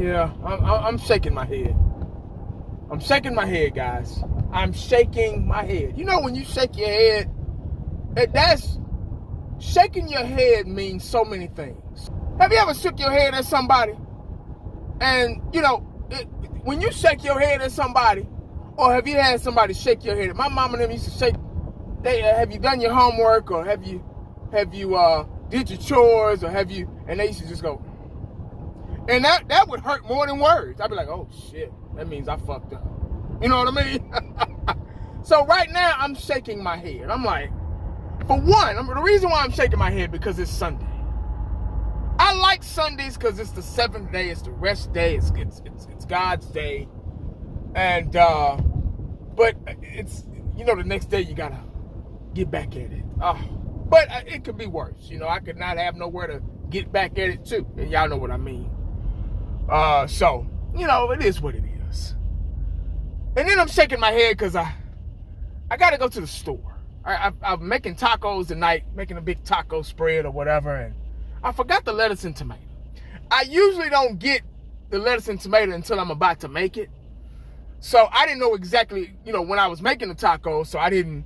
Yeah, I'm shaking my head. I'm shaking my head, guys. I'm shaking my head. You know when you shake your head, shaking your head means so many things. Have you ever shook your head at somebody? And, when you shake your head at somebody, or have you had somebody shake your head? My mom and them used to shake. Have you done your homework, or have you did your chores, or have you? And they used to just go. And that would hurt more than words. I'd be like, oh shit, that means I fucked up. You know what I mean? So right now I'm shaking my head. I'm like, for one, the reason why I'm shaking my head because it's Sunday. I like Sundays because it's the seventh day, it's the rest day, it's God's day, and but it's the next day you gotta get back at it. But it could be worse. I could not have nowhere to get back at it too, and y'all know what I mean. So it is what it is. And then I'm shaking my head because I gotta go to the store. I'm making tacos tonight, making a big taco spread or whatever, and I forgot the lettuce and tomato. I usually don't get the lettuce and tomato until I'm about to make it. So I didn't know exactly, when I was making the tacos, so I didn't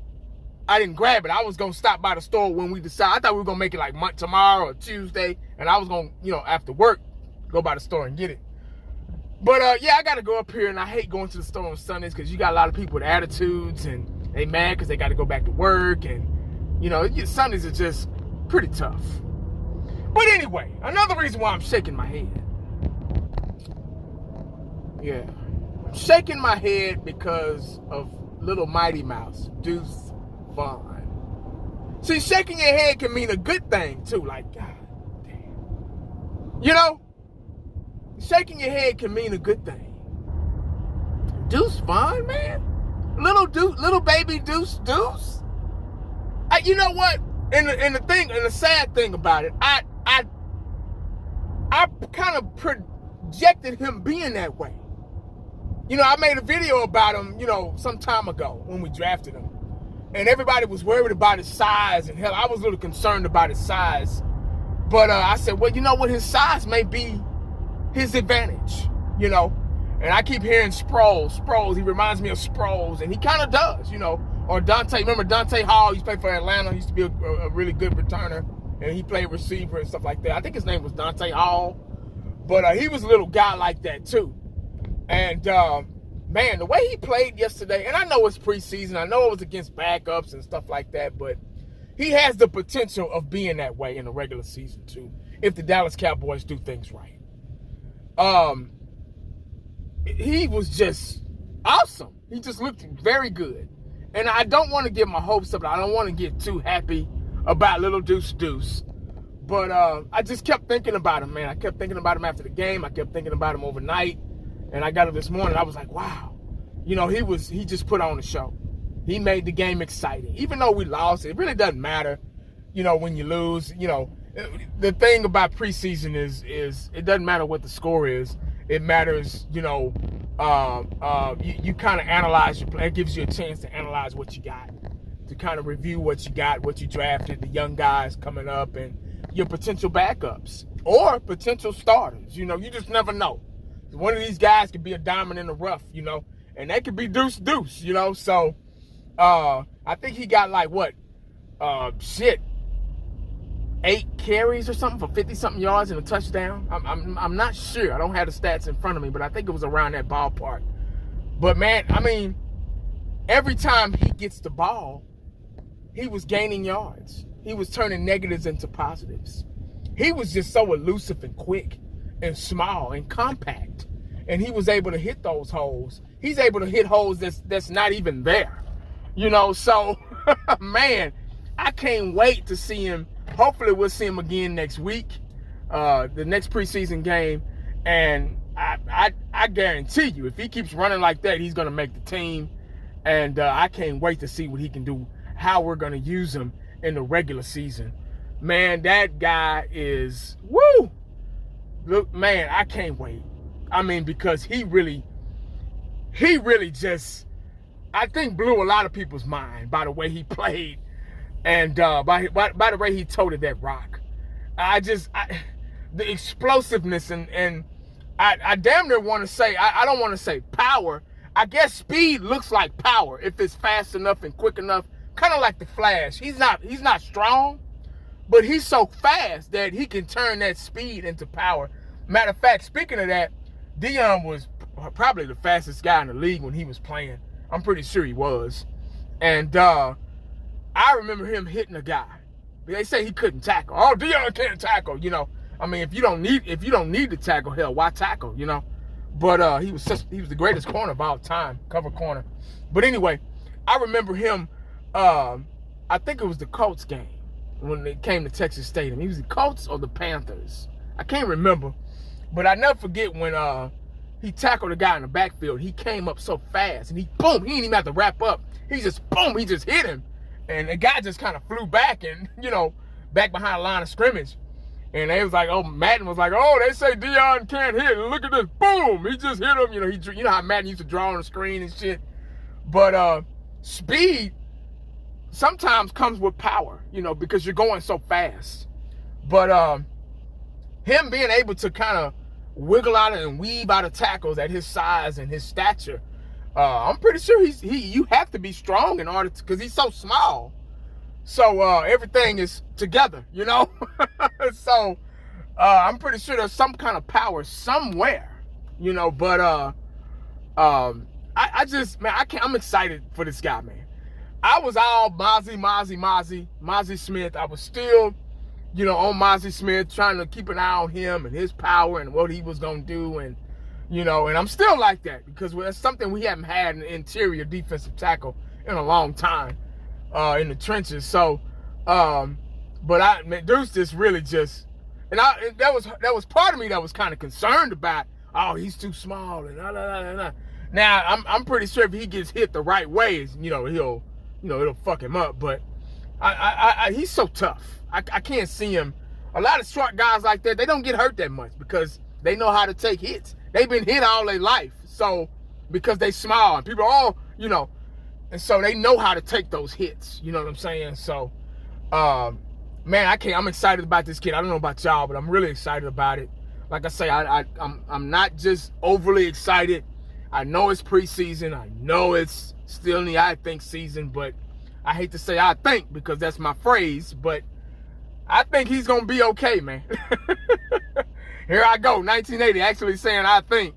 grab it. I was going to stop by the store when we decide. I thought we were going to make it like tomorrow or Tuesday, and I was going to, after work, go by the store and get it. But, I got to go up here, and I hate going to the store on Sundays because you got a lot of people with attitudes, and they mad because they got to go back to work, and, Sundays are just pretty tough. But anyway, another reason why I'm shaking my head. Yeah. I'm shaking my head because of little Mighty Mouse, Deuce Vaughn. See, shaking your head can mean a good thing, too. Like, God damn. Shaking your head can mean a good thing. Deuce Vaughn, man? Little baby Deuce. You know what? And the sad thing about it, I kind of projected him being that way. I made a video about him, some time ago when we drafted him. And everybody was worried about his size. And hell, I was a little concerned about his size. But I said, well, you know what? His size may be his advantage, And I keep hearing Sproles. He reminds me of Sproles. And he kind of does, Or Dante. Remember Dante Hall? He used to play for Atlanta. He used to be a really good returner. And he played receiver and stuff like that. I think his name was Dante Hall. But he was a little guy like that, too. And, man, the way he played yesterday, and I know it's preseason. I know it was against backups and stuff like that. But he has the potential of being that way in the regular season, too, if the Dallas Cowboys do things right. He was just awesome. He just looked very good. And I don't want to get my hopes up. I don't want to get too happy about little Deuce. But I just kept thinking about him, man. I kept thinking about him after the game. I kept thinking about him overnight. And I got up this morning. I was like, wow. He just put on a show. He made the game exciting. Even though we lost, it really doesn't matter, when you lose. The thing about preseason is it doesn't matter what the score is. It matters, you kind of analyze your play. It gives you a chance to analyze what you got, to kind of review what you got, what you drafted, the young guys coming up, and your potential backups or potential starters. You just never know. One of these guys could be a diamond in the rough, and that could be Deuce. So I think he got like 8 carries or something for 50-something yards and a touchdown. I'm not sure. I don't have the stats in front of me, but I think it was around that ballpark. But, man, I mean, every time he gets the ball, he was gaining yards. He was turning negatives into positives. He was just so elusive and quick and small and compact. And he was able to hit those holes. He's able to hit holes that's not even there. So, man, I can't wait to see him. Hopefully we'll see him again next week, the next preseason game. And I guarantee you, if he keeps running like that, he's going to make the team. And I can't wait to see what he can do, how we're going to use him in the regular season. Man, that guy is, woo! Look, man, I can't wait. I mean, because he really just, I think, blew a lot of people's mind by the way he played. And by the way he toted that rock. The explosiveness and I damn near want to say, I don't want to say power. I guess speed looks like power if it's fast enough and quick enough. Kind of like the Flash. He's not strong, but he's so fast that he can turn that speed into power. Matter of fact, speaking of that, Deion was probably the fastest guy in the league when he was playing. I'm pretty sure he was. And I remember him hitting a guy. They say he couldn't tackle. Oh, Deion can't tackle, you know. I mean, if you don't need to tackle, hell, why tackle, you know? But he was the greatest corner of all time, cover corner. But anyway, I remember him. I think it was the Colts game when they came to Texas Stadium. He was the Colts or the Panthers. I can't remember, but I never forget when he tackled a guy in the backfield. He came up so fast, and he didn't even have to wrap up. He just hit him, and the guy just kind of flew back and back behind the line of scrimmage. And they was like, oh, Madden was like, oh, they say Deion can't hit. Look at this, boom, he just hit him. You know how Madden used to draw on the screen and shit. But speed sometimes comes with power, because you're going so fast. But him being able to kind of wiggle out and weave out of tackles at his size and his stature, I'm pretty sure you have to be strong in order to, because he's so small. So everything is together, So I'm pretty sure there's some kind of power somewhere, But I just, man, I'm excited for this guy, man. I was all Mozzie Smith. I was still, on Mozzie Smith, trying to keep an eye on him and his power and what he was going to do. And, and I'm still like that because that's something we haven't had an interior defensive tackle in a long time in the trenches. So, but Deuce just really just, and that was part of me that was kind of concerned about, oh, he's too small and Now, I'm pretty sure if he gets hit the right ways, it'll fuck him up. But he's so tough. I can't see him. A lot of short guys like that, they don't get hurt that much because they know how to take hits. They've been hit all their life. So, because they small and people, and so they know how to take those hits. You know what I'm saying? So, man, I'm excited about this kid. I don't know about y'all, but I'm really excited about it. Like I say, I'm not just overly excited. I know it's preseason. I know it's still in the I think season, but I hate to say I think because that's my phrase, but I think he's going to be okay, man. Here I go, 1980, actually saying I think.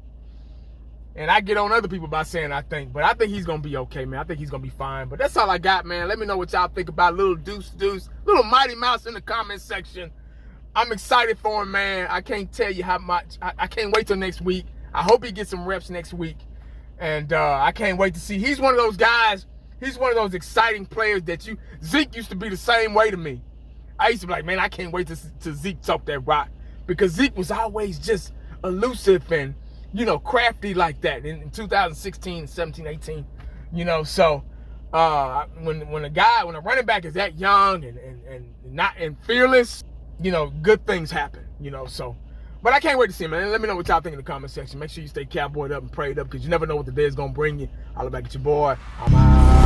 And I get on other people by saying I think, but I think he's going to be okay, man. I think he's going to be fine. But that's all I got, man. Let me know what y'all think about little Deuce, little Mighty Mouse in the comment section. I'm excited for him, man. I can't tell you how much. I can't wait till next week. I hope he gets some reps next week. And I can't wait to see. He's one of those guys. He's one of those exciting players that Zeke used to be the same way to me. I used to be like, man, I can't wait to Zeke talk that rock. Because Zeke was always just elusive and, crafty like that in 2016, 17, 18. So when a running back is that young and fearless, good things happen, so. But I can't wait to see him, man. Let me know what y'all think in the comment section. Make sure you stay cowboyed up and prayed up because you never know what the day is going to bring you. Holla back at your boy. I'm out.